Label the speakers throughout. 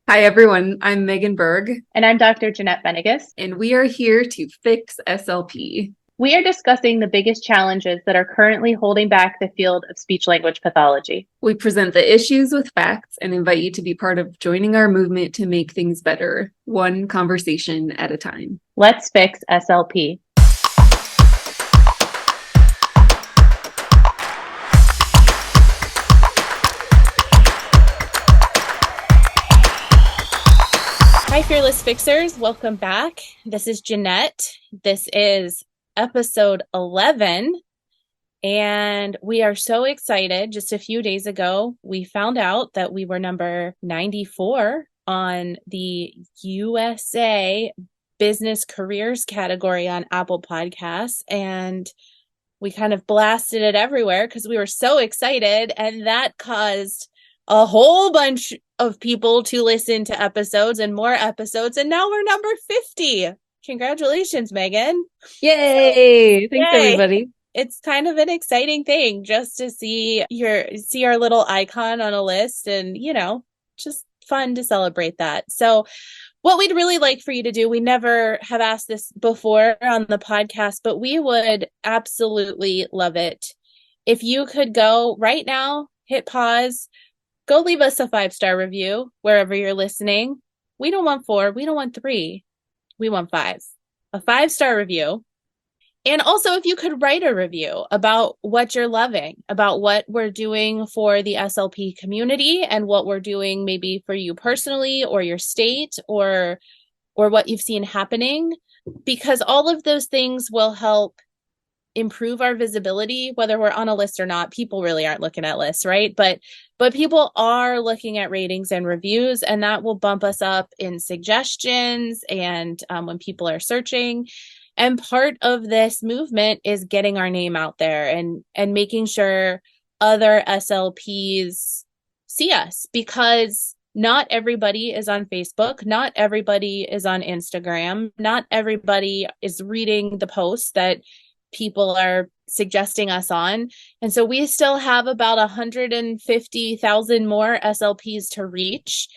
Speaker 1: Hi, everyone. I'm Megan Berg,
Speaker 2: And I'm Dr. Jeanette Benigas.
Speaker 1: and we are here to fix SLP.
Speaker 2: We are discussing the biggest challenges that are currently holding back the field of speech language pathology.
Speaker 1: We present the issues with facts and invite you to be part of joining our movement to make things better, one conversation at a time.
Speaker 2: Let's fix SLP. Hi, Fearless Fixers. Welcome back. This is Jeanette. This is episode 11. And we are so excited. Just a few days ago, we found out that we were number 94 on the USA Business Careers category on Apple Podcasts. And we kind of blasted it everywhere because we were so excited. And that caused a whole bunch of people to listen to episodes and more episodes. And now we're number 50. Congratulations, Megan.
Speaker 1: Yay! Thanks,
Speaker 2: Yay.
Speaker 1: everybody.
Speaker 2: It's kind of an exciting thing just to see our little icon on a list, and just fun to celebrate that. So what we'd really like for you to do, we never have asked this before on the podcast, but we would absolutely love it if you could go right now, hit pause, go leave us a 5-star review wherever you're listening. We don't want 4, we don't want 3, we want 5. A 5-star review. And also, if you could write a review about what you're loving, about what we're doing for the SLP community and what we're doing maybe for you personally or your state or what you've seen happening, because all of those things will help improve our visibility, whether we're on a list or not. People really aren't looking at lists, right? But people are looking at ratings and reviews, and that will bump us up in suggestions and when people are searching. And part of this movement is getting our name out there and making sure other SLPs see us, because not everybody is on Facebook. Not everybody is on Instagram. Not everybody is reading the posts that people are suggesting us on. And so we still have about 150,000 more SLPs to reach.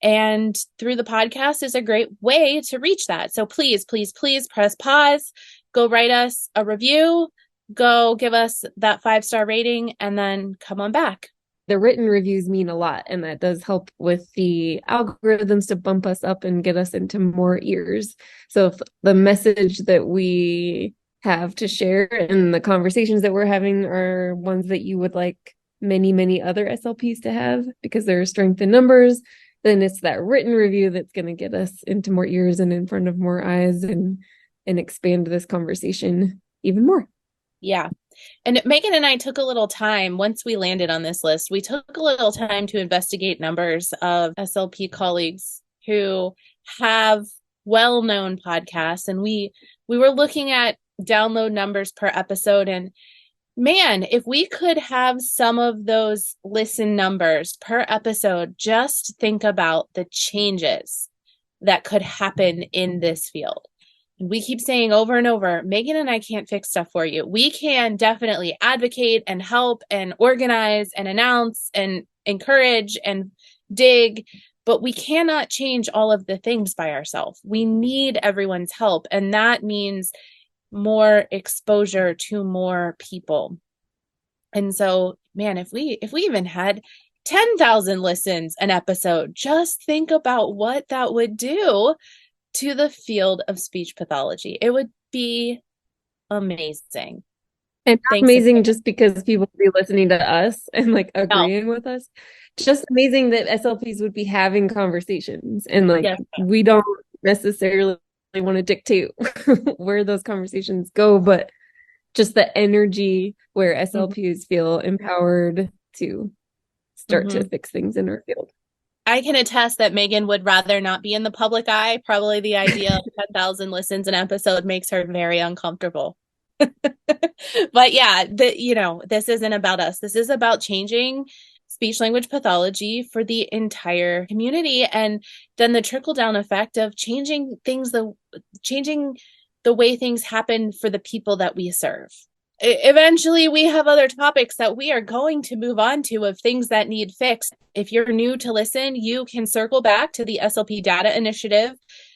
Speaker 2: And through the podcast is a great way to reach that. So please, please, please press pause, go write us a review, go give us that 5-star rating, and then come on back.
Speaker 1: The written reviews mean a lot, and that does help with the algorithms to bump us up and get us into more ears. So if the message that we have to share and the conversations that we're having are ones that you would like many, many other SLPs to have because there are strength in numbers, then it's that written review that's going to get us into more ears and in front of more eyes and expand this conversation even more.
Speaker 2: Yeah. And Megan and I took a little time once we landed on this list. We took a little time to investigate numbers of SLP colleagues who have well-known podcasts, and we were looking at download numbers per episode, and man, if we could have some of those listen numbers per episode, just think about the changes that could happen in this field. We keep saying over and over, Megan and I can't fix stuff for you. We can definitely advocate and help and organize and announce and encourage and dig, but we cannot change all of the things by ourselves. We need everyone's help. And that means more exposure to more people. And so, man, if we even had 10,000 listens an episode, just think about what that would do to the field of speech pathology. It would be amazing.
Speaker 1: And not
Speaker 2: Thanks
Speaker 1: amazing
Speaker 2: again.
Speaker 1: just because people would be listening to us and like
Speaker 2: No.
Speaker 1: agreeing with us. Just amazing that SLPs would be having conversations and like
Speaker 2: Yes.
Speaker 1: we don't necessarily want to dictate where those conversations go, but just the energy where SLPs feel empowered to start to
Speaker 2: Mm-hmm.
Speaker 1: fix things in our field.
Speaker 2: I can attest that Megan would rather not be in the public eye. Probably the idea of 10,000 listens an episode makes her very uncomfortable. But yeah, this isn't about us. This is about changing speech language pathology for the entire community, and then the trickle down effect of changing the way things happen for the people that we serve. Eventually we have other topics that we are going to move on to of things that need fixed. If you're new to listen, you can circle back to the SLP data initiative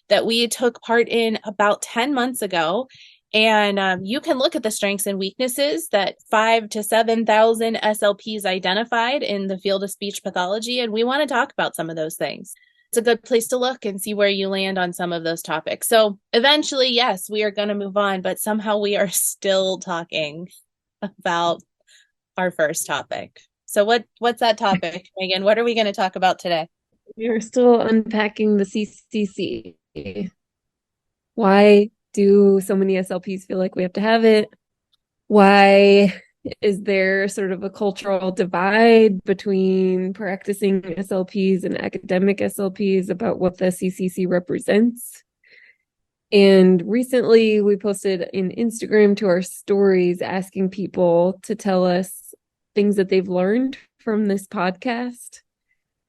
Speaker 2: that we took part in about 10 months ago. And you can look at the strengths and weaknesses that 5,000 to 7,000 SLPs identified in the field of speech pathology. And we want to talk about some of those things. It's a good place to look and see where you land on some of those topics. So eventually, yes, we are going to move on, but somehow we are still talking about our first topic. So what's that topic, Megan? What are we going to talk about today?
Speaker 1: We are still unpacking the CCC. Why do so many SLPs feel like we have to have it? Why is there sort of a cultural divide between practicing SLPs and academic SLPs about what the CCC represents? And recently we posted an Instagram to our stories asking people to tell us things that they've learned from this podcast.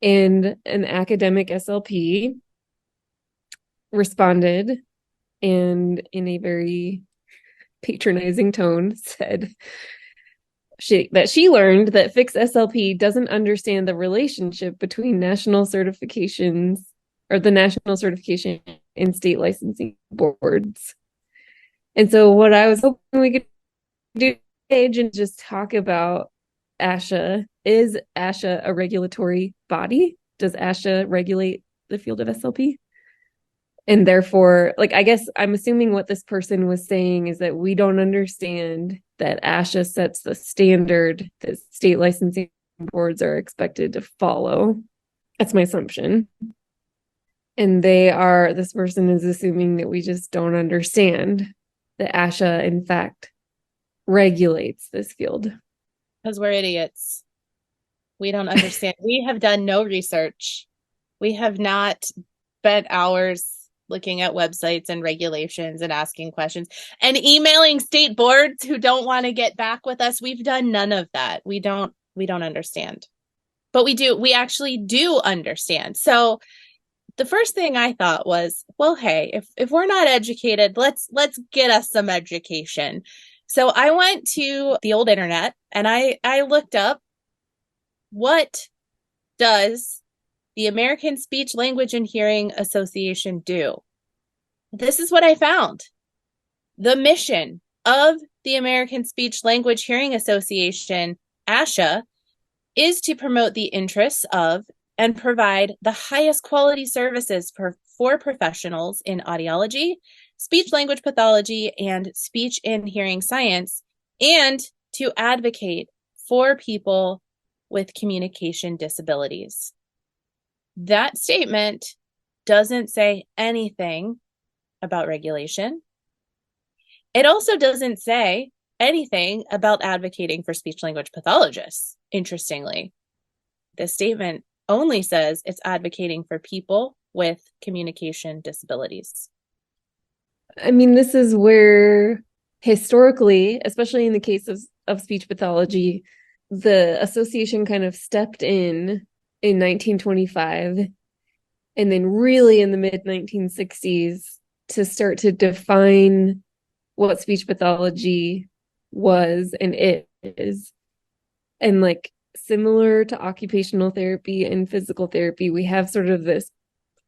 Speaker 1: And an academic SLP responded and in a very patronizing tone said that she learned that Fix SLP doesn't understand the relationship between national certifications or the national certification and state licensing boards. And so what I was hoping we could do and just talk about ASHA. Is ASHA a regulatory body? Does ASHA regulate the field of SLP? And therefore, like, I guess I'm assuming what this person was saying is that we don't understand that ASHA sets the standard that state licensing boards are expected to follow. That's my assumption. And this person is assuming that we just don't understand that ASHA, in fact, regulates this field.
Speaker 2: Because we're idiots. We don't understand. We have done no research. We have not spent hours looking at websites and regulations and asking questions and emailing state boards who don't want to get back with us. We've done none of that. We don't understand. But we actually do understand. So the first thing I thought was, well, hey, if we're not educated, let's get us some education. So I went to the old internet and I looked up, what does the American Speech, Language, and Hearing Association do? This is what I found. The mission of the American Speech, Language, Hearing Association, ASHA, is to promote the interests of and provide the highest quality services for professionals in audiology, speech language pathology, and speech and hearing science, and to advocate for people with communication disabilities. That statement doesn't say anything about regulation. It also doesn't say anything about advocating for speech language pathologists, interestingly. This statement only says it's advocating for people with communication disabilities.
Speaker 1: I mean, this is where historically, especially in the case of speech pathology, the association kind of stepped in 1925 and then really in the mid 1960s to start to define what speech pathology was and is. And like similar to occupational therapy and physical therapy, we have sort of this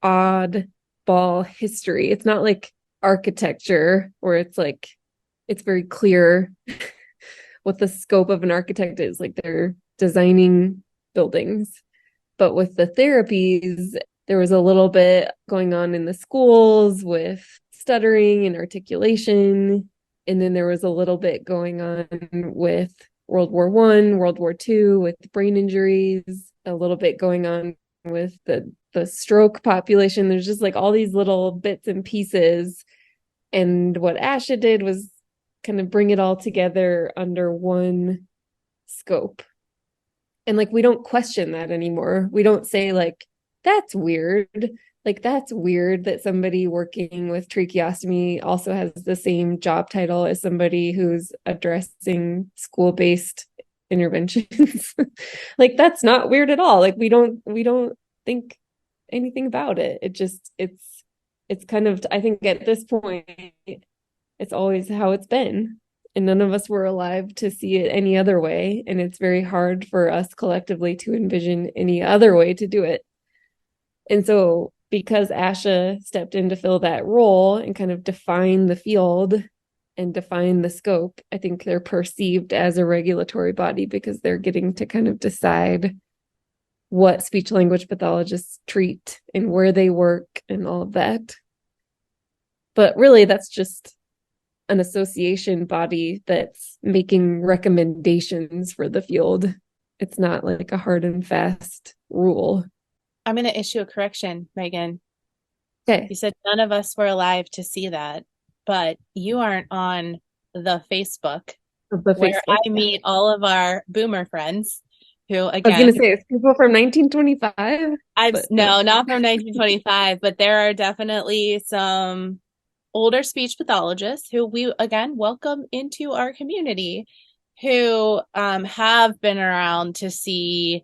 Speaker 1: oddball history. It's not like architecture where it's like it's very clear what the scope of an architect is, like they're designing buildings. But with the therapies, there was a little bit going on in the schools with stuttering and articulation. And then there was a little bit going on with World War I, World War II, with brain injuries, a little bit going on with the stroke population. There's just like all these little bits and pieces. And what ASHA did was kind of bring it all together under one scope. And like, we don't question that anymore. We don't say like, that's weird. Like, that's weird that somebody working with tracheostomy also has the same job title as somebody who's addressing school-based interventions. Like, that's not weird at all. Like, we don't think anything about it. It's kind of, I think at this point, it's always how it's been. and none of us were alive to see it any other way. And it's very hard for us collectively to envision any other way to do it. And so, because ASHA stepped in to fill that role and kind of define the field and define the scope, I think they're perceived as a regulatory body because they're getting to kind of decide what speech language pathologists treat and where they work and all of that. But really, that's just an association body that's making recommendations for the field. It's not like a hard and fast rule.
Speaker 2: I'm going to issue a correction, Megan.
Speaker 1: Okay.
Speaker 2: You said none of us were alive to see that, but you aren't on the Facebook where I meet all of our boomer friends who, again,
Speaker 1: I was going to say, it's people from 1925.
Speaker 2: No, not from 1925, but there are definitely some older speech pathologists who we, again, welcome into our community, who have been around to see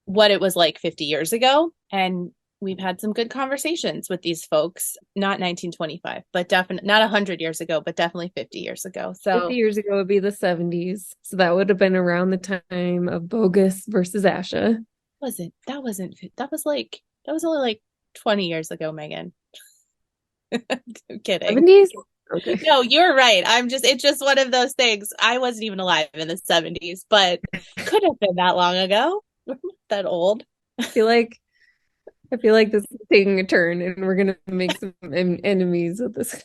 Speaker 2: what it was like 50 years ago. And we've had some good conversations with these folks, not 1925, but definitely not 100 years ago, but definitely 50 years ago. So
Speaker 1: 50 years ago would be the 70s. So that would have been around the time of Bogus versus ASHA.
Speaker 2: That was only like 20 years ago, Megan. I'm kidding.
Speaker 1: 70s? Okay.
Speaker 2: No, you're right. It's just one of those things. I wasn't even alive in the 70s, but could have been that long ago. That old.
Speaker 1: I feel like this is taking a turn and we're going to make some enemies with this.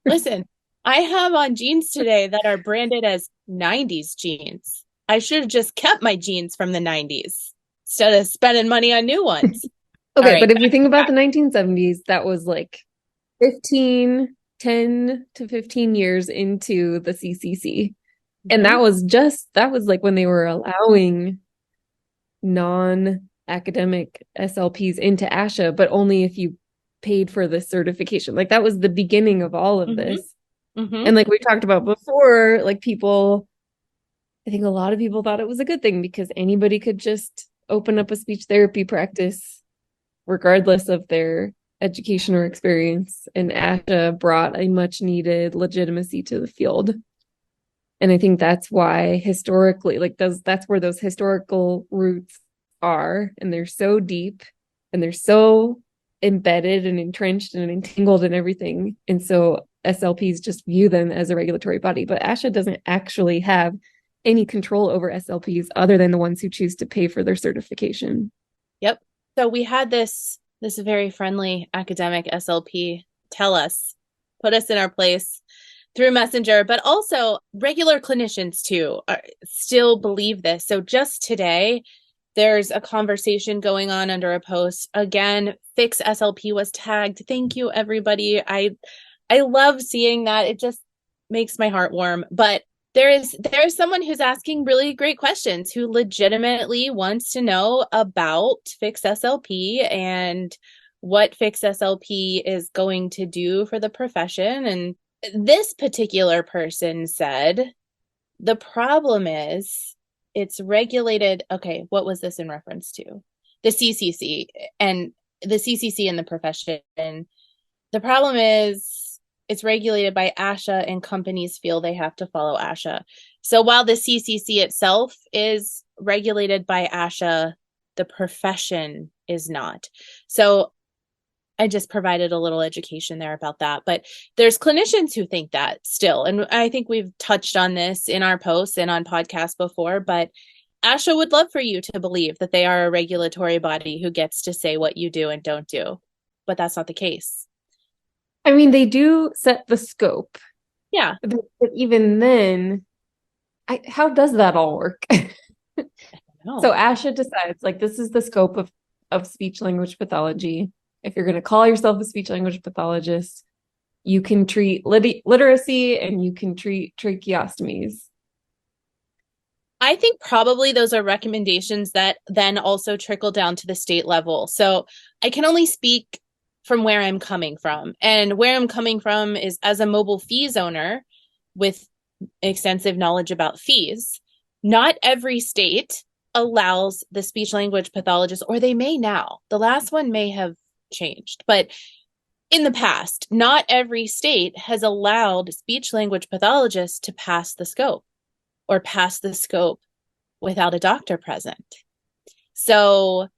Speaker 2: Listen, I have on jeans today that are branded as 90s jeans. I should have just kept my jeans from the 90s instead of spending money on new ones.
Speaker 1: Okay, right, but if you think about the 1970s, that was like 10 to 15 years into the CCC. And that was like when they were allowing non-academic SLPs into ASHA, but only if you paid for the certification. Like that was the beginning of all of this. And like we talked about before, like I think a lot of people thought it was a good thing because anybody could just open up a speech therapy practice regardless of their education or experience. And ASHA brought a much needed legitimacy to the field. And I think that's why historically, that's where those historical roots are. And they're so deep and they're so embedded and entrenched and entangled in everything. And so SLPs just view them as a regulatory body. But ASHA doesn't actually have any control over SLPs other than the ones who choose to pay for their certification.
Speaker 2: Yep. So we had this very friendly academic SLP put us in our place through Messenger, but also regular clinicians too still believe this. So just today, there's a conversation going on under a post. Again, Fix SLP was tagged. Thank you, everybody. I love seeing that. It just makes my heart warm. But there is someone who's asking really great questions, who legitimately wants to know about Fix SLP and what Fix SLP is going to do for the profession. And this particular person said, the problem is it's regulated. Okay, what was this in reference to? The CCC and the profession. The problem is it's regulated by ASHA and companies feel they have to follow ASHA. So while the CCC itself is regulated by ASHA, the profession is not. So I just provided a little education there about that. But there's clinicians who think that still. And I think we've touched on this in our posts and on podcasts before, but ASHA would love for you to believe that they are a regulatory body who gets to say what you do and don't do. But that's not the case.
Speaker 1: I mean, they do set the scope.
Speaker 2: Yeah.
Speaker 1: But even then, how does that all work? So ASHA decides, like, this is the scope of speech language pathology. If you're going to call yourself a speech language pathologist, you can treat literacy and you can treat tracheostomies.
Speaker 2: I think probably those are recommendations that then also trickle down to the state level. So I can only speak from where I'm coming from. And where I'm coming from is as a mobile fees owner with extensive knowledge about fees. Not every state allows the speech language pathologist, or they may now. The last one may have changed, but In the past, not every state has allowed speech language pathologists to pass the scope or pass the scope without a doctor present. So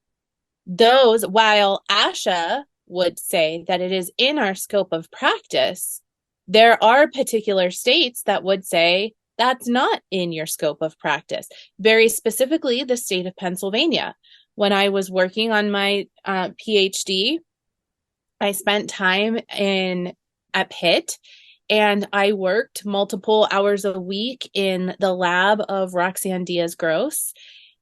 Speaker 2: those, while ASHA would say that it is in our scope of practice, there are particular states that would say that's not in your scope of practice. Very specifically, the state of Pennsylvania. When I was working on my PhD, I spent time at Pitt, and I worked multiple hours a week in the lab of Roxanne Diaz-Gross.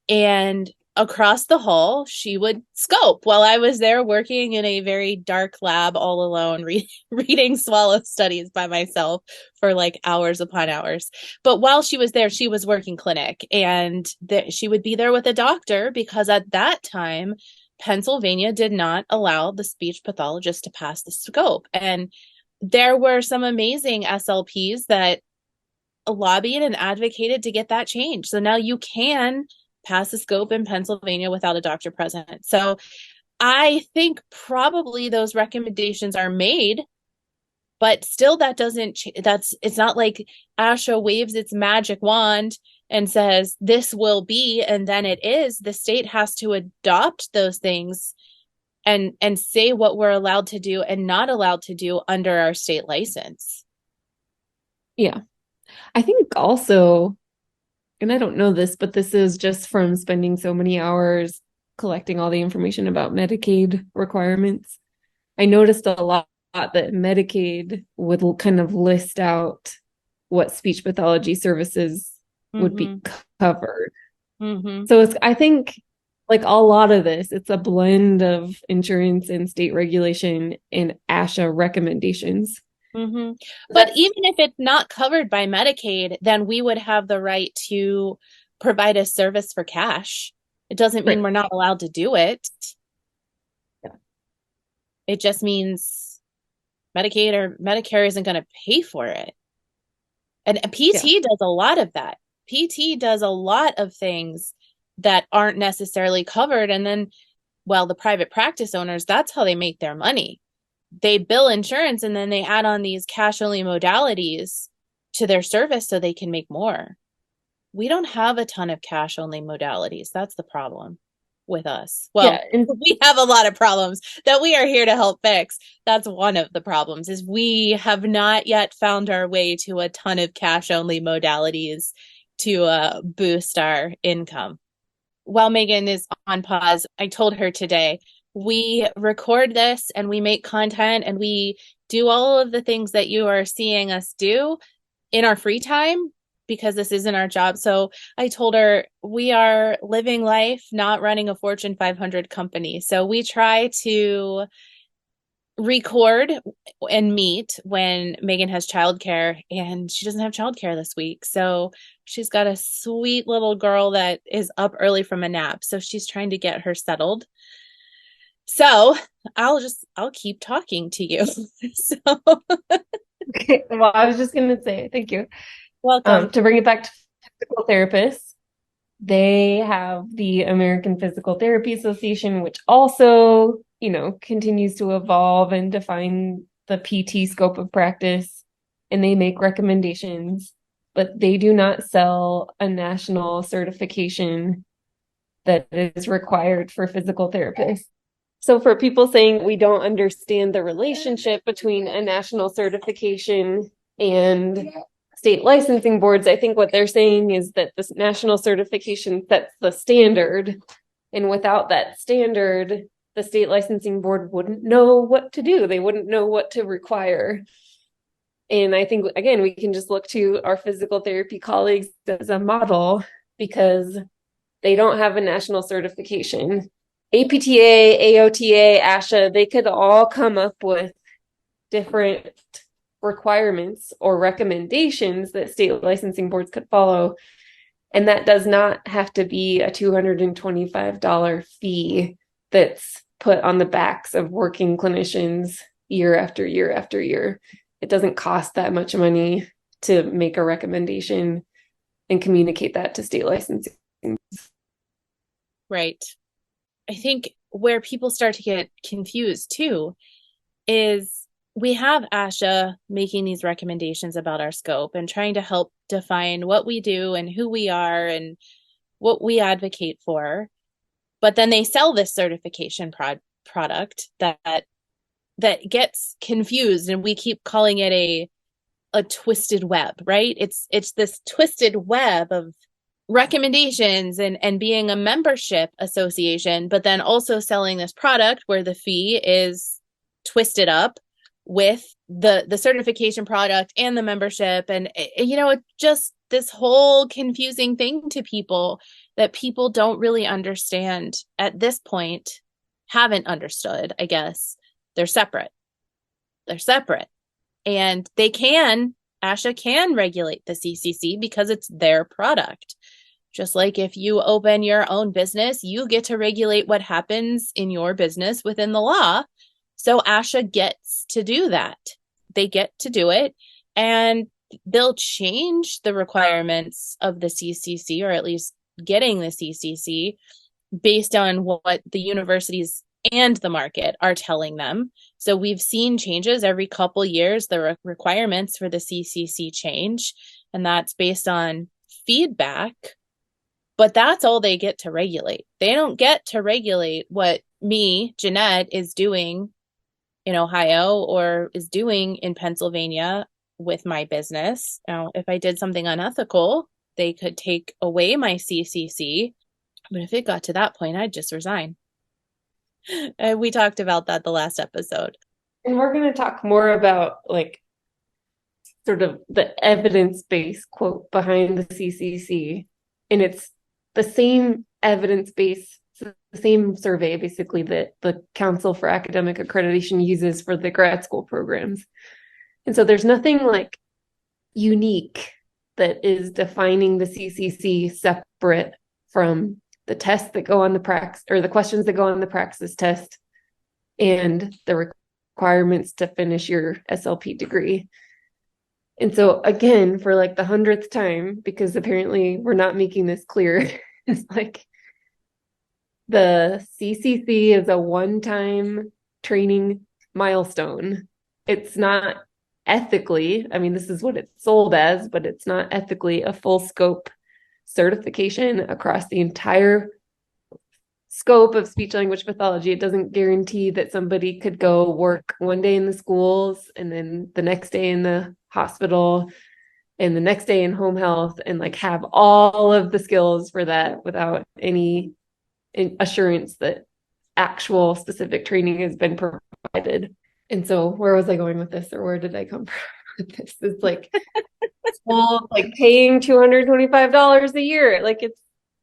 Speaker 2: And across the hall, she would scope while I was there working in a very dark lab all alone, reading swallow studies by myself for like hours upon hours. But while she was there, she was working clinic, and she would be there with a doctor because at that time, Pennsylvania did not allow the speech pathologist to pass the scope. And there were some amazing SLPs that lobbied and advocated to get that changed. So now you can pass the scope in Pennsylvania without a doctor present. So I think probably those recommendations are made, but still that doesn't, it's not like ASHA waves its magic wand and says this will be, and then it is. The state has to adopt those things and say what we're allowed to do and not allowed to do under our state license.
Speaker 1: Yeah. I think also, and I don't know this, but this is just from spending so many hours collecting all the information about Medicaid requirements. I noticed a lot that Medicaid would kind of list out what speech pathology services would be covered. So I think like a lot of this, it's a blend of insurance and state regulation and ASHA recommendations.
Speaker 2: But even if it's not covered by Medicaid, then we would have the right to provide a service for cash. It doesn't mean we're not allowed to do it.
Speaker 1: Yeah.
Speaker 2: It just means Medicaid or Medicare isn't going to pay for it. And PT does a lot of that. PT does a lot of things that aren't necessarily covered. And then, well, the private practice owners, that's how they make their money. They bill insurance and then they add on these cash only modalities to their service so they can make more. We don't have a ton of cash only modalities. That's the problem with us. Well, we have a lot of problems that we are here to help fix. That's one of the problems, is we have not yet found our way to a ton of cash only modalities to boost our income. While Megan is on pause, I told her today, we record this and we make content and we do all of the things that you are seeing us do in our free time because this isn't our job. So I told her we are living life, not running a Fortune 500 company. So we try to record and meet when Megan has childcare, and she doesn't have childcare this week. So she's got a sweet little girl that is up early from a nap. So she's trying to get her settled. So I'll keep talking to you. So
Speaker 1: okay. Well, I was just going to say, thank you.
Speaker 2: Welcome.
Speaker 1: To bring it back to physical therapists, they have the American Physical Therapy Association, which also, continues to evolve and define the PT scope of practice, and they make recommendations, but they do not sell a national certification that is required for physical therapists. So for people saying we don't understand the relationship between a national certification and state licensing boards, I think what they're saying is that this national certification sets the standard. And without that standard, the state licensing board wouldn't know what to do. They wouldn't know what to require. And I think, again, we can just look to our physical therapy colleagues as a model because they don't have a national certification. APTA, AOTA, ASHA, they could all come up with different requirements or recommendations that state licensing boards could follow. And that does not have to be a $225 fee that's put on the backs of working clinicians year after year after year. It doesn't cost that much money to make a recommendation and communicate that to state licensing.
Speaker 2: Right. I think where people start to get confused too is we have ASHA making these recommendations about our scope and trying to help define what we do and who we are and what we advocate for. But then they sell this certification product that gets confused, and we keep calling it a twisted web, right? It's this twisted web of recommendations and being a membership association, but then also selling this product where the fee is twisted up with the certification product and the membership. And it's just this whole confusing thing to people that people don't really understand at this point, haven't understood, I guess. They're separate. And ASHA can regulate the CCC because it's their product. Just like if you open your own business, you get to regulate what happens in your business within the law. So ASHA gets to do that. They get to do it, and they'll change the requirements of the CCC, or at least getting the CCC, based on what the universities and the market are telling them. So we've seen changes every couple years. The requirements for the CCC change, and that's based on feedback. But that's all they get to regulate. They don't get to regulate what me, Jeanette, is doing in Ohio or is doing in Pennsylvania with my business. Now, if I did something unethical, they could take away my CCC. But if it got to that point, I'd just resign. We talked about that the last episode.
Speaker 1: And we're going to talk more about like sort of the evidence-based quote behind the CCC. And it's the same evidence base, the same survey basically that the Council for Academic Accreditation uses for the grad school programs. And so there's nothing like unique that is defining the CCC separate from the tests that go on the praxis, or the questions that go on the praxis test, and the requirements to finish your SLP degree. And so again, for like the 100th time, because apparently we're not making this clear, it's like the CCC is a one-time training milestone. It's not ethically, I mean, this is what it's sold as, but it's not ethically a full scope certification across the entire scope of speech language pathology. It doesn't guarantee that somebody could go work one day in the schools and then the next day in the hospital and the next day in home health and like have all of the skills for that without any assurance that actual specific training has been provided. And so where was I going with this, or where did I come from with this? It's like, well, like paying $225 a year, like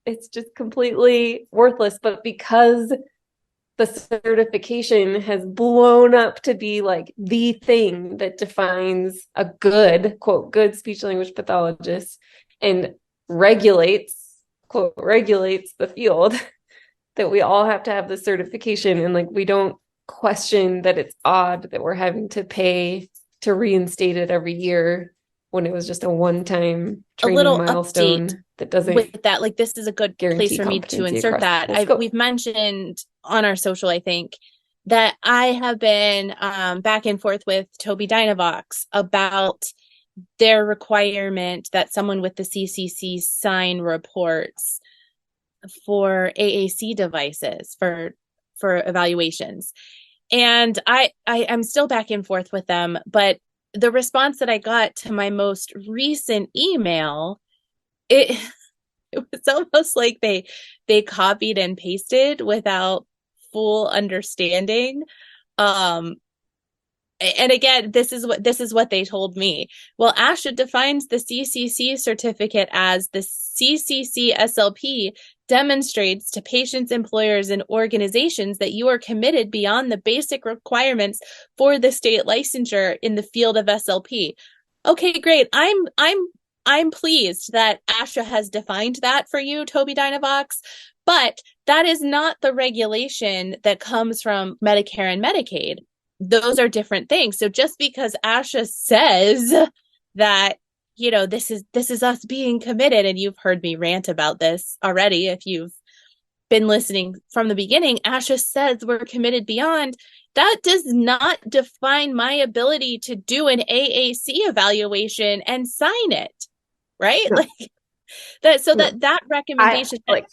Speaker 1: it's just completely worthless. But because the certification has blown up to be like the thing that defines a good, quote, good speech language pathologist and regulates, quote, regulates the field, that we all have to have the certification. And like, we don't question that it's odd that we're having to pay to reinstate it every year when it was just a one-time training milestone that doesn't
Speaker 2: with that. Like, this is a good place for me to insert that. We've mentioned on our social, I think, that I have been back and forth with Toby Dynavox about their requirement that someone with the CCC sign reports for AAC devices for evaluations. And I'm still back and forth with them, but the response that I got to my most recent email, it was almost like they copied and pasted without full understanding. And again, this is what they told me. Well, ASHA defines the CCC certificate as the CCC SLP demonstrates to patients, employers, and organizations that you are committed beyond the basic requirements for the state licensure in the field of SLP. Okay, great. I'm pleased that ASHA has defined that for you, Toby Dynavox, but that is not the regulation that comes from Medicare and Medicaid. Those are different things. So just because ASHA says that, this is us being committed, and you've heard me rant about this already if you've been listening from the beginning, ASHA says we're committed beyond, that does not define my ability to do an AAC evaluation and sign it, right?
Speaker 1: No,
Speaker 2: Like that, so
Speaker 1: no.
Speaker 2: that
Speaker 1: I
Speaker 2: recommendation,
Speaker 1: like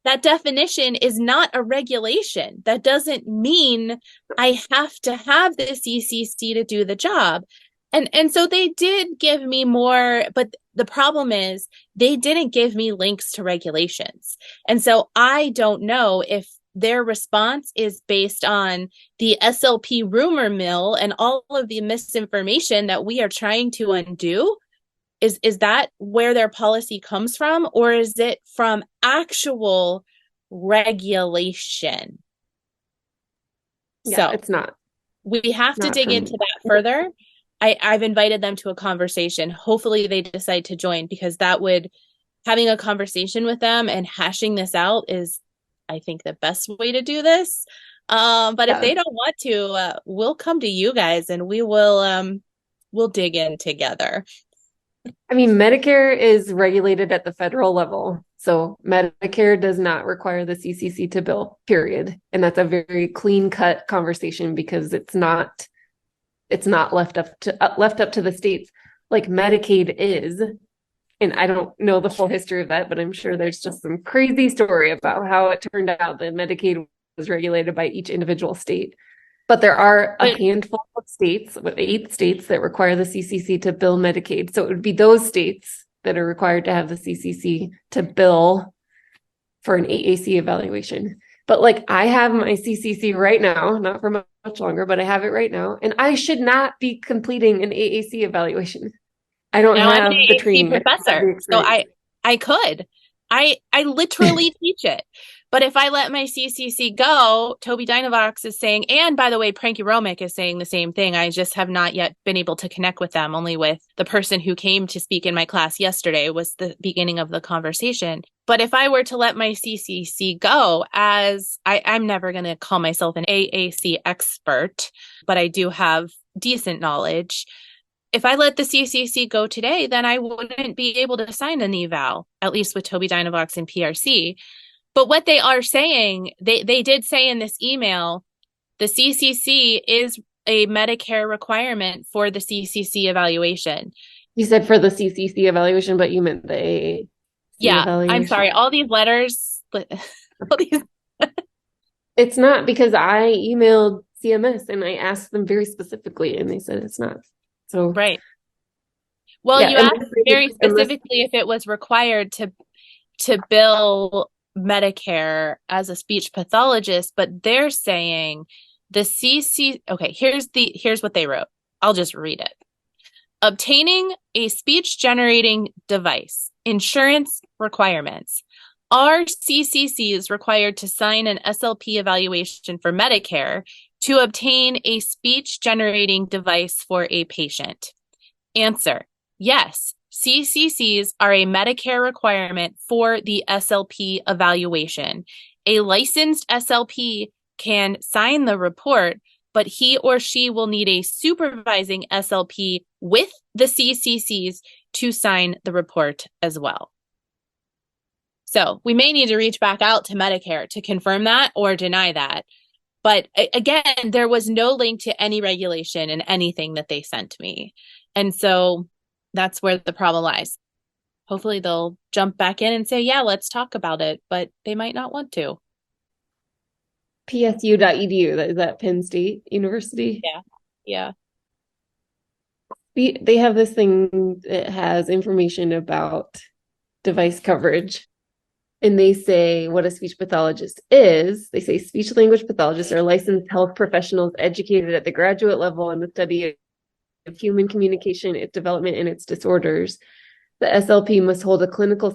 Speaker 2: that definition is not a regulation. That doesn't mean I have to have the CCC to do the job. And so they did give me more, but the problem is they didn't give me links to regulations. And so I don't know if their response is based on the SLP rumor mill and all of the misinformation that we are trying to undo. Is that where their policy comes from, or is it from actual regulation?
Speaker 1: yeah,
Speaker 2: So
Speaker 1: it's not
Speaker 2: we have to dig
Speaker 1: from
Speaker 2: into that further. I've invited them to a conversation. Hopefully they decide to join, because that would, having a conversation with them and hashing this out is, I think, the best way to do this. But if
Speaker 1: yeah.
Speaker 2: they don't want to, we'll come to you guys and we'll dig in together.
Speaker 1: I mean, Medicare is regulated at the federal level. So Medicare does not require the CCC to bill, period. And that's a very clean cut conversation because it's not left up to the states like Medicaid is. And I don't know the full history of that, but I'm sure there's just some crazy story about how it turned out that Medicaid was regulated by each individual state. But there are a
Speaker 2: But
Speaker 1: handful of states, with 8 states, that require the CCC to bill Medicaid. So it would be those states that are required to have the CCC to bill for an AAC evaluation. But like I have my CCC right now, not for much longer, but I have it right now, and I should not be completing an AAC evaluation. I don't
Speaker 2: now I'm an
Speaker 1: have the
Speaker 2: AAC
Speaker 1: training, I don't have the
Speaker 2: professor, so
Speaker 1: experience.
Speaker 2: I could. I literally teach it. But if I let my CCC go, Toby Dynavox is saying, and by the way, Pranky Romick is saying the same thing. I just have not yet been able to connect with them, only with the person who came to speak in my class yesterday was the beginning of the conversation. But if I were to let my CCC go, as I'm never going to call myself an AAC expert, but I do have decent knowledge. If I let the CCC go today, then I wouldn't be able to sign an eval, at least with Toby Dynavox and PRC. But what they are saying, they did say in this email, the CCC is a Medicare requirement for the CCC evaluation.
Speaker 1: You said for the CCC evaluation, but you meant the AAC
Speaker 2: Yeah, I'm
Speaker 1: evaluation.
Speaker 2: sorry. All these letters, all these,
Speaker 1: It's not because I emailed CMS and I asked them very specifically and they said it's not. So
Speaker 2: right. Well,
Speaker 1: yeah,
Speaker 2: you asked very specifically if it was required to bill Medicare as a speech pathologist, but they're saying the CC. Okay, here's what they wrote. I'll just read it. Obtaining a speech generating device, insurance requirements. Are CCCs required to sign an SLP evaluation for Medicare to obtain a speech generating device for a patient? Answer: yes. CCCs are a Medicare requirement for the SLP evaluation. A licensed SLP can sign the report, but he or she will need a supervising SLP with the CCCs to sign the report as well. So we may need to reach back out to Medicare to confirm that or deny that. But again, there was no link to any regulation in anything that they sent me. And so that's where the problem lies. Hopefully they'll jump back in and say, yeah, let's talk about it, but they might not want to.
Speaker 1: psu.edu, is that Penn State University?
Speaker 2: Yeah. Yeah.
Speaker 1: They have this thing that has information about device coverage. And they say what a speech pathologist is. They say speech language pathologists are licensed health professionals educated at the graduate level in the study of human communication, its development, and its disorders. The SLP must hold a clinical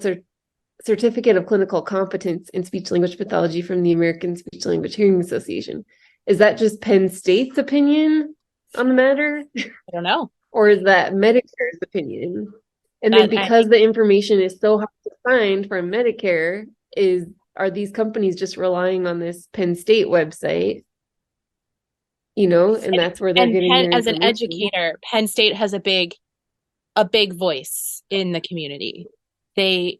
Speaker 1: certificate of clinical competence in speech language pathology from the American Speech Language Hearing Association. Is that just Penn State's opinion on the matter?
Speaker 2: I don't know.
Speaker 1: Or is that Medicare's opinion? And then because the information is so hard to find from Medicare, are these companies just relying on this Penn State website? And that's where they're getting their
Speaker 2: as an
Speaker 1: information.
Speaker 2: educator, Penn State has a big voice in the community. I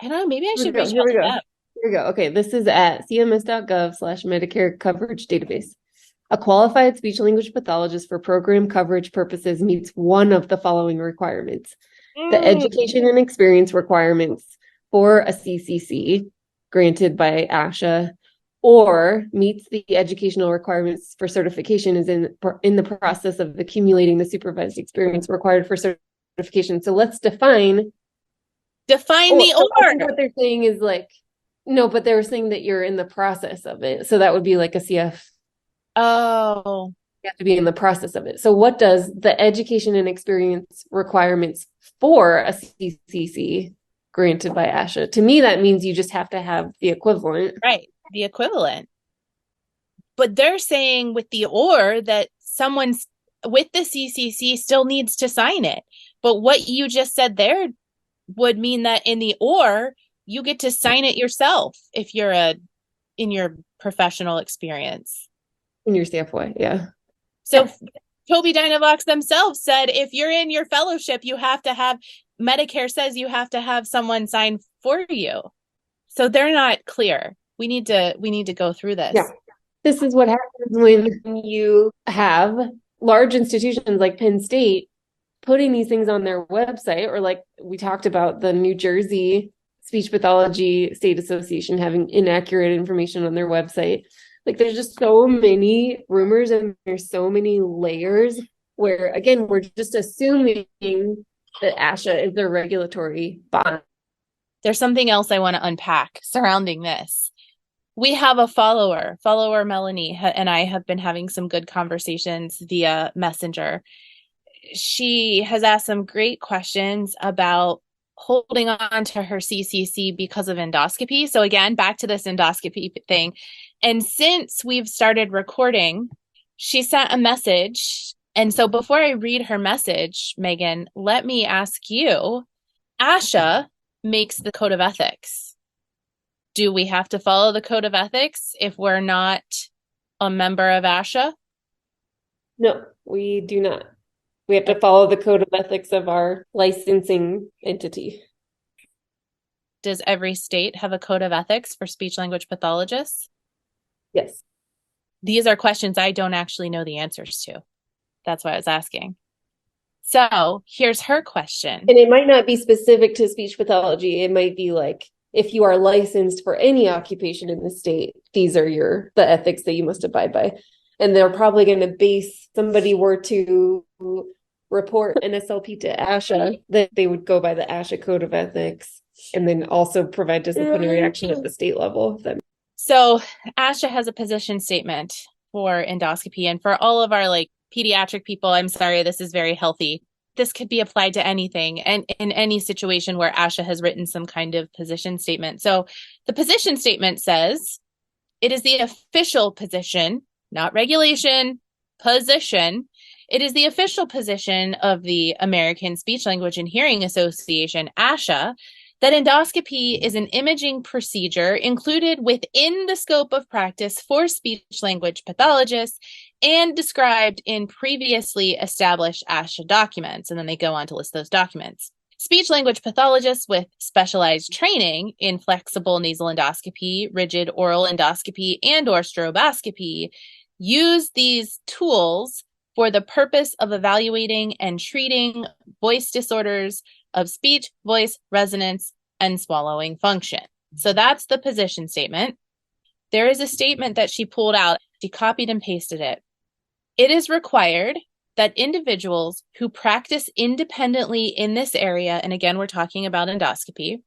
Speaker 2: don't know, maybe I should reach out to them.
Speaker 1: Here we go. Okay, this is at cms.gov/Medicare coverage database. A qualified speech language pathologist for program coverage purposes meets one of the following requirements. The education and experience requirements for a CCC granted by ASHA, or meets the educational requirements for certification, is in the process of accumulating the supervised experience required for certification. So let's define
Speaker 2: the
Speaker 1: I think
Speaker 2: or.
Speaker 1: what they're saying is like, no, but they were saying that you're in the process of it. So that would be like a CF.
Speaker 2: Oh,
Speaker 1: You have to be in the process of it. So what does the education and experience requirements for a CCC granted by ASHA? To me, that means you just have to have the equivalent.
Speaker 2: right. The equivalent. But they're saying with the or that someone's with the CCC still needs to sign it. But what you just said there would mean that in the or you get to sign it yourself if you're in your professional experience.
Speaker 1: In your CFY, yeah.
Speaker 2: So Toby Dynavox themselves said if you're in your fellowship, you have to have Medicare says you have to have someone sign for you. So they're not clear. We need to go through this.
Speaker 1: Yeah. This is what happens when you have large institutions like Penn State putting these things on their website, or like we talked about the New Jersey Speech Pathology State Association having inaccurate information on their website. Like there's just so many rumors and there's so many layers where, again, we're just assuming that ASHA is their regulatory body.
Speaker 2: There's something else I want to unpack surrounding this. We have a follower Melanie, and I have been having some good conversations via Messenger. She has asked some great questions about holding on to her CCC because of endoscopy. So again, back to this endoscopy thing. And since we've started recording, she sent a message. And so before I read her message, Megan, let me ask you, ASHA makes the code of ethics. Do we have to follow the code of ethics if we're not a member of ASHA?
Speaker 1: No, we do not. We have to follow the code of ethics of our licensing entity.
Speaker 2: Does every state have a code of ethics for speech language pathologists?
Speaker 1: Yes.
Speaker 2: These are questions I don't actually know the answers to. That's why I was asking. So here's her question.
Speaker 1: And it might not be specific to speech pathology. It might be like, if you are licensed for any occupation in the state, these are the ethics that you must abide by. And they're probably going to base, somebody were to report an SLP to ASHA, that they would go by the ASHA code of ethics and then also provide disciplinary action at the state level.
Speaker 2: So ASHA has a position statement for endoscopy, and for all of our like pediatric people, I'm sorry, this is very healthy. This could be applied to anything and in any situation where ASHA has written some kind of position statement. So the position statement says it is the official position, not regulation, position. It is the official position of the American Speech Language and Hearing Association, ASHA, that endoscopy is an imaging procedure included within the scope of practice for speech language pathologists and described in previously established ASHA documents. And then they go on to list those documents. Speech language pathologists with specialized training in flexible nasal endoscopy, rigid oral endoscopy, and/or stroboscopy use these tools for the purpose of evaluating and treating voice disorders of speech, voice, resonance, and swallowing function. So that's the position statement. There is a statement that she pulled out. She copied and pasted it. It is required that individuals who practice independently in this area, and again, we're talking about endoscopy,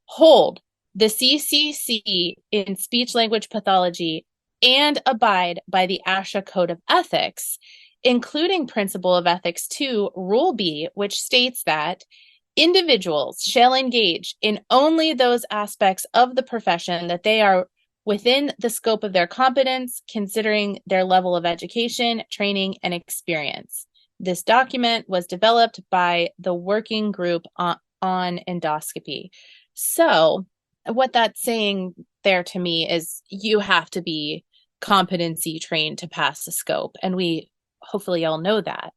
Speaker 2: hold the CCC in speech language pathology and abide by the ASHA Code of Ethics, including Principle of Ethics 2, Rule B, which states that individuals shall engage in only those aspects of the profession that they are within the scope of their competence, considering their level of education, training, and experience. This document was developed by the working group on endoscopy. So what that's saying there to me is you have to be competency trained to pass the scope. And we hopefully all know that.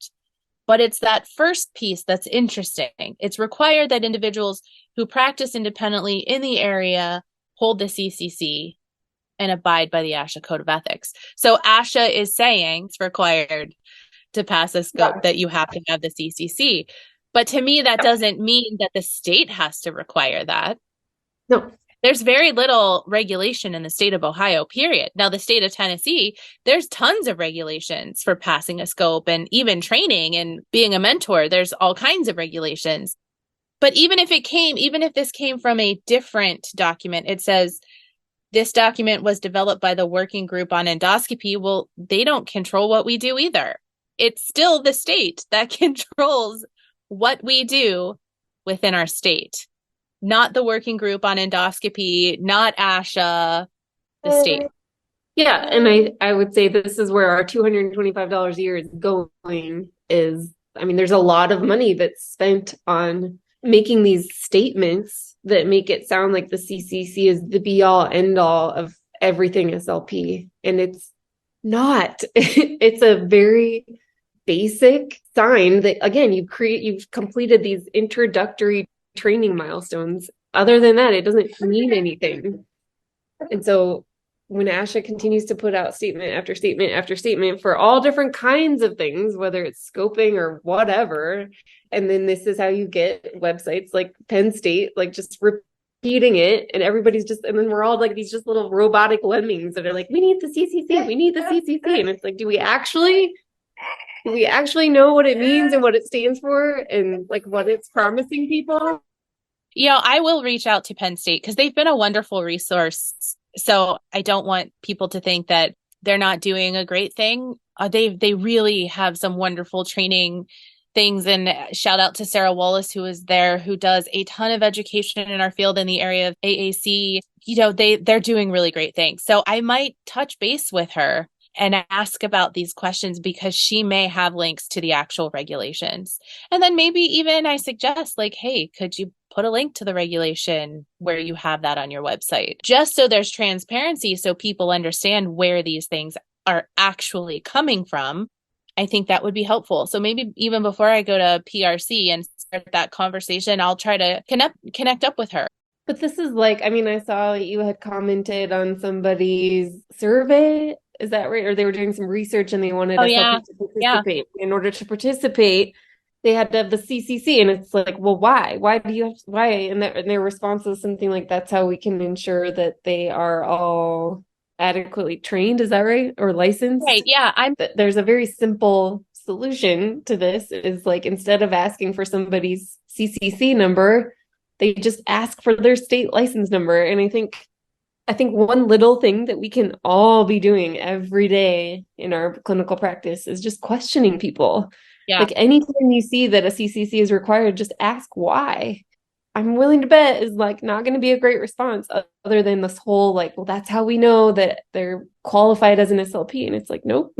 Speaker 2: But it's that first piece that's interesting. It's required that individuals who practice independently in the area hold the CCC. and abide by the ASHA Code of Ethics. So ASHA is saying it's required to pass a scope that you have to have the CCC. But to me, that doesn't mean that the state has to require that.
Speaker 1: No.
Speaker 2: There's very little regulation in the state of Ohio, period. Now, the state of Tennessee, there's tons of regulations for passing a scope and even training and being a mentor. There's all kinds of regulations. But even if this came from a different document, it says this document was developed by the working group on endoscopy. Well, they don't control what we do either. It's still the state that controls what we do within our state, not the working group on endoscopy, not ASHA, the state.
Speaker 1: Yeah, and I would say this is where our $225 a year is going is, I mean, there's a lot of money that's spent on making these statements that make it sound like the CCC is the be all end all of everything SLP. And it's not. It's a very basic sign that, again, you've completed these introductory training milestones. Other than that, it doesn't mean anything. And so when ASHA continues to put out statement after statement after statement for all different kinds of things, whether it's scoping or whatever, and then this is how you get websites like Penn State, like just repeating it, and everybody's just, and then we're all like these just little robotic lemmings that are like, we need the CCC, we need the CCC. And it's like, do we actually know what it means and what it stands for and like what it's promising people?
Speaker 2: I will reach out to Penn State because they've been a wonderful resource. So I don't want people to think that they're not doing a great thing. They really have some wonderful training things. And shout out to Sarah Wallace, who is there, who does a ton of education in our field in the area of AAC. They're doing really great things. So I might touch base with her and ask about these questions because she may have links to the actual regulations. And then maybe even I suggest like, hey, could you put a link to the regulation where you have that on your website, just so there's transparency so people understand where these things are actually coming from. I think that would be helpful. So maybe even before I go to PRC and start that conversation, I'll try to connect up with her.
Speaker 1: But this is like, I mean, I saw you had commented on somebody's survey. Is that right? Or they were doing some research and they wanted us to participate. In order to participate, they had to have the CCC. And it's like, well, why? Why do you have, why? And their response was something like, that's how we can ensure that they are all adequately trained. Is that right? Or licensed?
Speaker 2: Right. Yeah.
Speaker 1: There's a very simple solution to this is like, instead of asking for somebody's CCC number, they just ask for their state license number. And I think one little thing that we can all be doing every day in our clinical practice is just questioning people. Yeah. Like anytime you see that a CCC is required, just ask why. I'm willing to bet is like not going to be a great response other than this whole like, well, that's how we know that they're qualified as an SLP. And it's like, nope,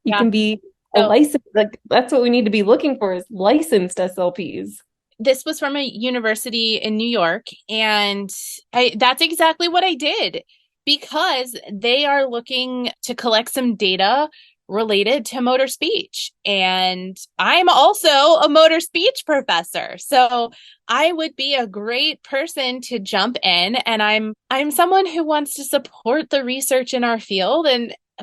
Speaker 1: you can be a licensed, like that's what we need to be looking for is licensed SLPs.
Speaker 2: This was from a university in New York, and that's exactly what I did because they are looking to collect some data related to motor speech. And I'm also a motor speech professor. So I would be a great person to jump in. And I'm someone who wants to support the research in our field.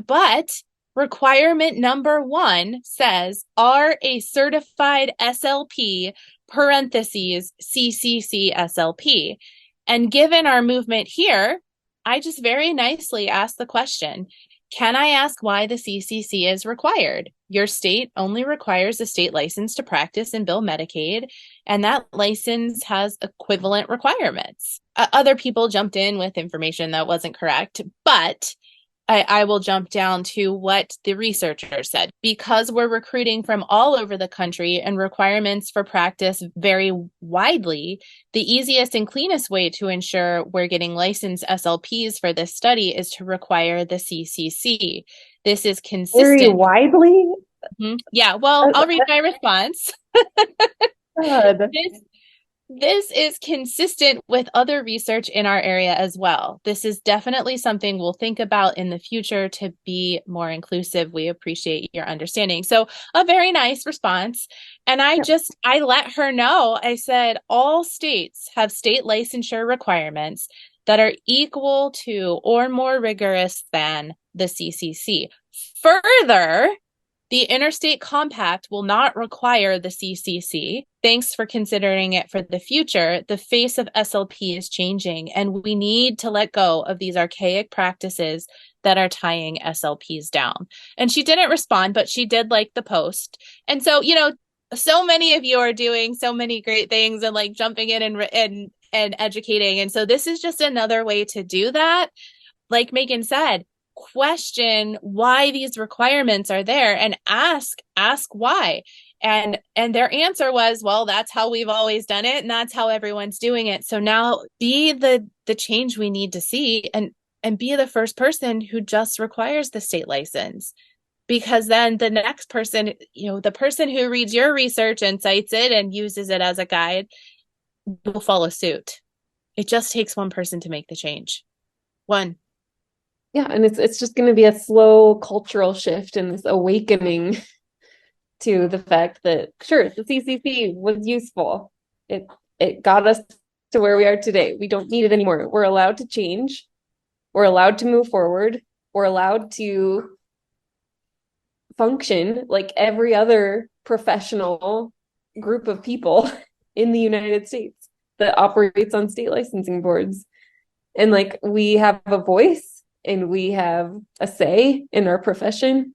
Speaker 2: But requirement number 1 says, are a certified SLP parentheses CCC SLP. And given our movement here, I just very nicely asked the question, can I ask why the CCC is required? Your state only requires a state license to practice and bill Medicaid, and that license has equivalent requirements. Other people jumped in with information that wasn't correct, but I will jump down to what the researcher said. Because we're recruiting from all over the country and requirements for practice vary widely, the easiest and cleanest way to ensure we're getting licensed SLPs for this study is to require the CCC. This is consistent.
Speaker 1: Very widely?
Speaker 2: Mm-hmm. Yeah, well, I'll read my response. This is consistent with other research in our area as well. This is definitely something we'll think about in the future to be more inclusive. We appreciate your understanding. So a very nice response. And I let her know, I said, all states have state licensure requirements. that are equal to or more rigorous than the CCC. Further, the Interstate Compact will not require the CCC. Thanks for considering it for the future. The face of SLP is changing, and we need to let go of these archaic practices that are tying SLPs down. And she didn't respond, but she did like the post. And so, so many of you are doing so many great things and like jumping in and educating. And so this is just another way to do that. Like Megan said, question why these requirements are there and ask why. And their answer was, well, that's how we've always done it, and that's how everyone's doing it. So now be the change we need to see, and be the first person who just requires the state license. Because then the next person, the person who reads your research and cites it and uses it as a guide will follow suit. It just takes one person to make the change. One.
Speaker 1: Yeah, and it's just going to be a slow cultural shift and this awakening to the fact that, sure, the CCC was useful. It got us to where we are today. We don't need it anymore. We're allowed to change. We're allowed to move forward. We're allowed to function like every other professional group of people in the United States that operates on state licensing boards. And like we have a voice and we have a say in our profession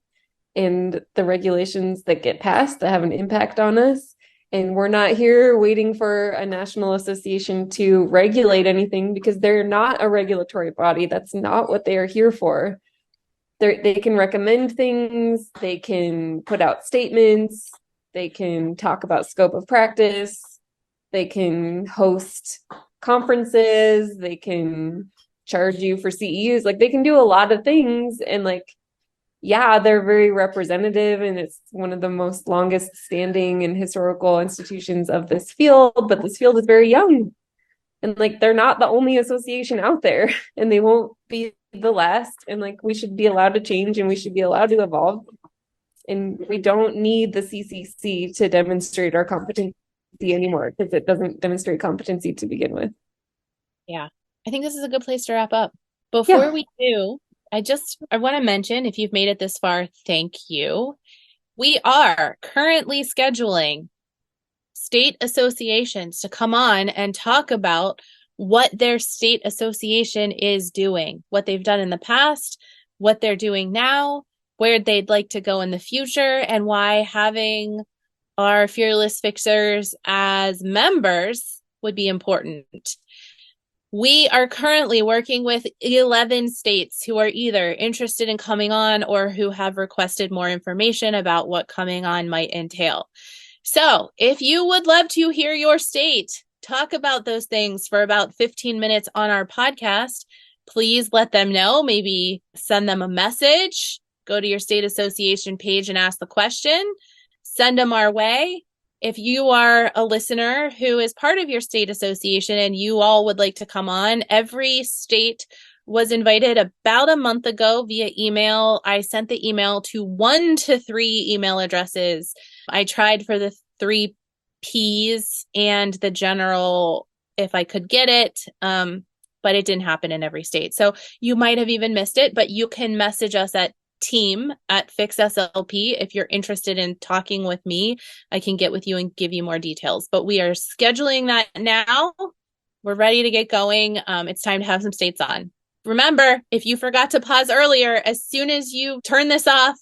Speaker 1: and the regulations that get passed that have an impact on us. And we're not here waiting for a national association to regulate anything, because they're not a regulatory body. That's not what they are here for. They can recommend things, they can put out statements, they can talk about scope of practice, they can host conferences, they can charge you for CEUs. Like they can do a lot of things, and like, yeah, they're very representative, and it's one of the most longest standing and historical institutions of this field, but this field is very young. And like they're not the only association out there, and they won't be the last. And like we should be allowed to change, and we should be allowed to evolve. And we don't need the CCC to demonstrate our competency anymore, because it doesn't demonstrate competency to begin with.
Speaker 2: Yeah, I think this is a good place to wrap up. Before we do, I want to mention, if you've made it this far, thank you. We are currently scheduling state associations to come on and talk about what their state association is doing, what they've done in the past, what they're doing now, where they'd like to go in the future, and why having our Fearless Fixers as members would be important. We are currently working with 11 states who are either interested in coming on or who have requested more information about what coming on might entail. So if you would love to hear your state talk about those things for about 15 minutes on our podcast, please let them know. Maybe send them a message, go to your state association page and ask the question, send them our way. If you are a listener who is part of your state association and you all would like to come on, every state was invited about a month ago via email. I sent the email to 1 to 3 email addresses. I tried for the 3 Ps and the general, if I could get it, but it didn't happen in every state. So you might have even missed it, but you can message us at team@FixSLP if you're interested in talking with me. I can get with you and give you more details, but we are scheduling that now. We're ready to get going. It's time to have some states on. Remember, if you forgot to pause earlier, as soon as you turn this off,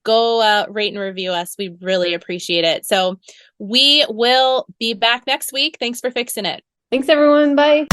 Speaker 2: go rate and review us. We really appreciate it. So we will be back next week. Thanks for fixing it.
Speaker 1: Thanks, everyone. Bye.